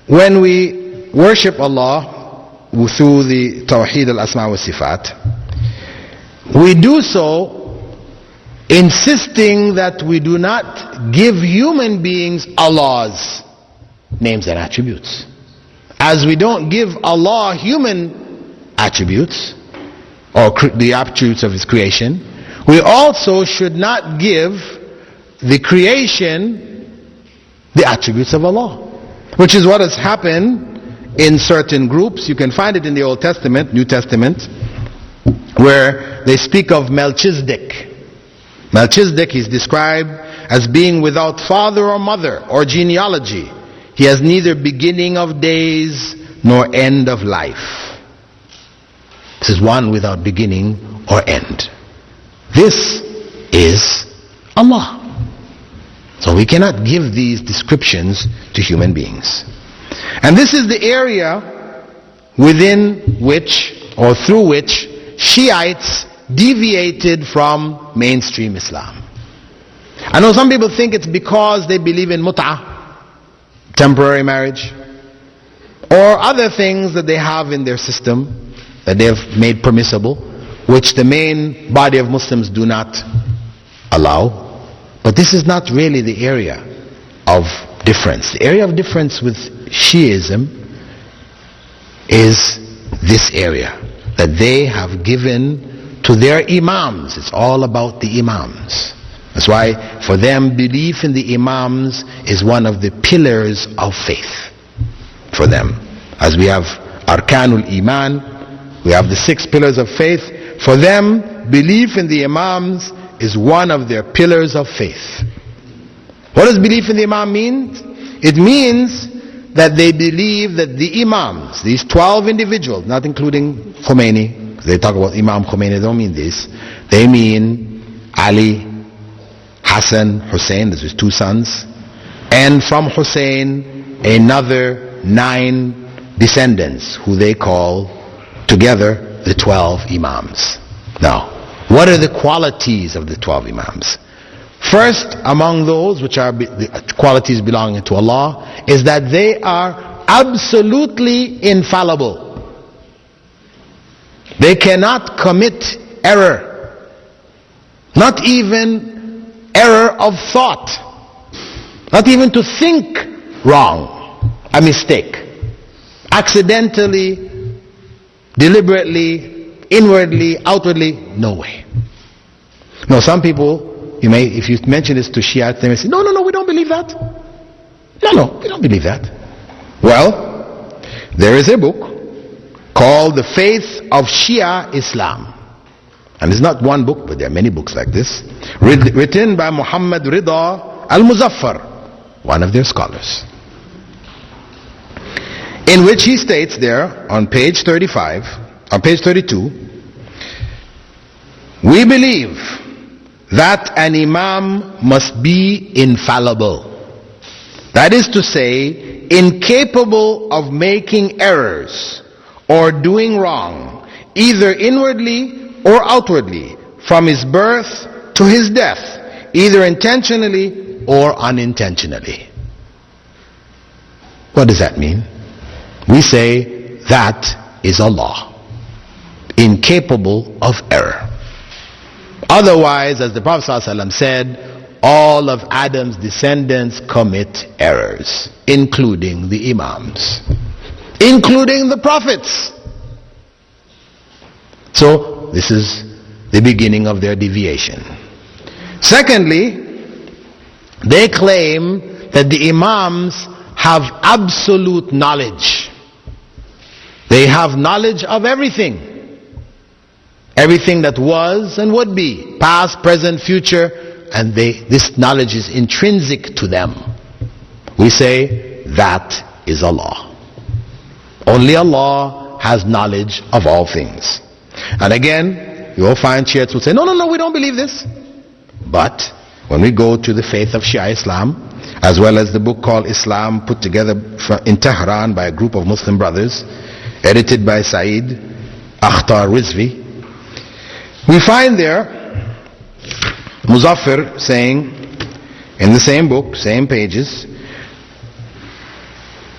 when we worship Allah through the Tawheed al-Asma wa Sifat, we do so insisting that we do not give human beings Allah's names and attributes. As we don't give Allah human attributes or the attributes of His creation, we also should not give the creation the attributes of Allah, which is what has happened in certain groups. You can find it in the Old Testament, New Testament, where they speak of Melchizedek. Melchizedek is described as being without father or mother or genealogy. He has neither beginning of days nor end of life. This is one without beginning or end. This is Allah. So we cannot give these descriptions to human beings. And this is the area within which, or through which, Shiites deviated from mainstream Islam. I know some people think it's because they believe in mut'ah, temporary marriage, or other things that they have in their system that they have made permissible, which the main body of Muslims do not allow. But this is not really the area of difference. The area of difference with Shiism is this area that they have given to their imams. It's all about the imams. That's why for them belief in the imams is one of the pillars of faith for them. As we have Arkanul Iman, we have the 6 pillars of faith. For them, belief in the imams is one of their pillars of faith. What does belief in the imam mean? It means that they believe that the imams, these 12 individuals, not including Khomeini, because they talk about Imam Khomeini, they don't mean this. They mean Ali, Hassan, Hussein, those are his 2 sons, and from Hussein another 9 descendants who they call together the 12 imams. Now, what are the qualities of the 12 imams? First, among those which are the qualities belonging to Allah, is that they are absolutely infallible. They cannot commit error, not even error of thought, not even to think wrong, a mistake, accidentally, deliberately, inwardly, outwardly, no way. No, some people, you may, if you mention this to Shia, they may say, no, we don't believe that. No, we don't believe that. Well, there is a book called The Faith of Shia Islam. And it's not one book, but there are many books like this, written by Muhammad Rida al-Muzaffar, one of their scholars, in which he states there on page 35, on page 32, we believe that an imam must be infallible. That is to say, incapable of making errors or doing wrong, either inwardly or outwardly, from his birth to his death, either intentionally or unintentionally. What does that mean? We say that is Allah, incapable of error. Otherwise, as the Prophet ﷺ said, all of Adam's descendants commit errors, including the imams, including the prophets. So this is the beginning of their deviation. Secondly, they claim that the imams have absolute knowledge. They have knowledge of everything. Everything that was and would be, past, present, future, and this knowledge is intrinsic to them. We say that is Allah. Only Allah has knowledge of all things. And again, you will find Shiites will say, no, we don't believe this. But when we go to the faith of Shia Islam, as well as the book called Islam, put together in Tehran by a group of Muslim brothers, edited by Saeed Akhtar Rizvi, we find there Muzaffar saying in the same book, same pages,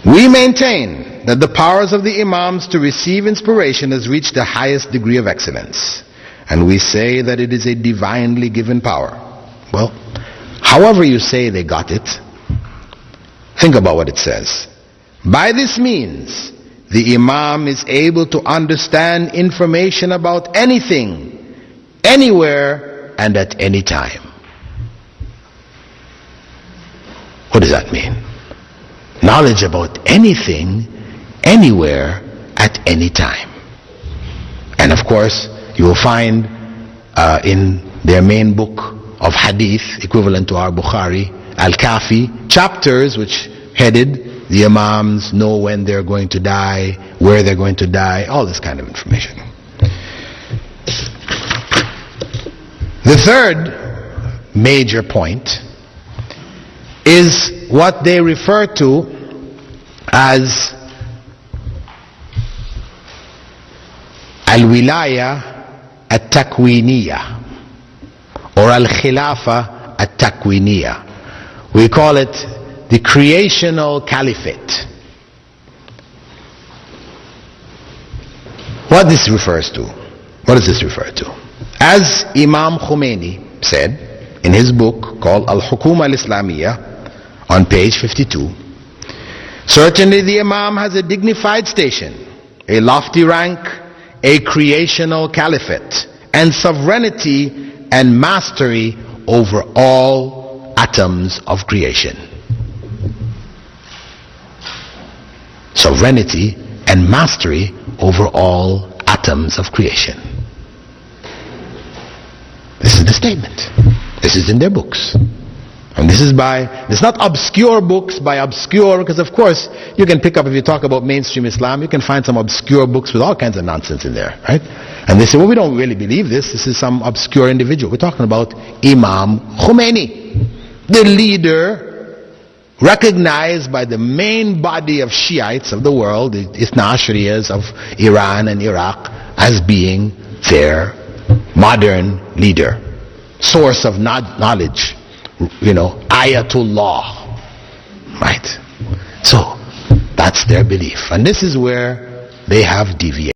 We maintain that the powers of the Imams to receive inspiration has reached the highest degree of excellence. And we say that it is a divinely given power. Well, however you say they got it, think about what it says. By this means, the Imam is able to understand information about anything, anywhere, and at any time. What does that mean? Knowledge about anything, anywhere, at any time. And of course, you will find in their main book of hadith, equivalent to our Bukhari, Al-Kafi, chapters which headed, the Imams know when they're going to die, where they're going to die, all this kind of information. The third major point is what they refer to as al-wilaya at-takwiniya or al-khilafa at-takwiniya. We call it the creational caliphate. What this refers to? What does this refer to? As Imam Khomeini said in his book called Al-Hukuma Al-Islamiyya on page 52, certainly the Imam has a dignified station, a lofty rank, a creational caliphate, and sovereignty and mastery over all atoms of creation. Sovereignty and mastery over all atoms of creation. This is the statement. This is in their books. And this is it's not obscure books by obscure, because of course you can pick up, if you talk about mainstream Islam, you can find some obscure books with all kinds of nonsense in there, right? And they say, well, we don't really believe this. This is some obscure individual. We're talking about Imam Khomeini, the leader recognized by the main body of Shiites of the world, the Ithna Ashriyas of Iran and Iraq, as being their modern leader, source of knowledge, Ayatullah, right? So that's their belief, and this is where they have deviated.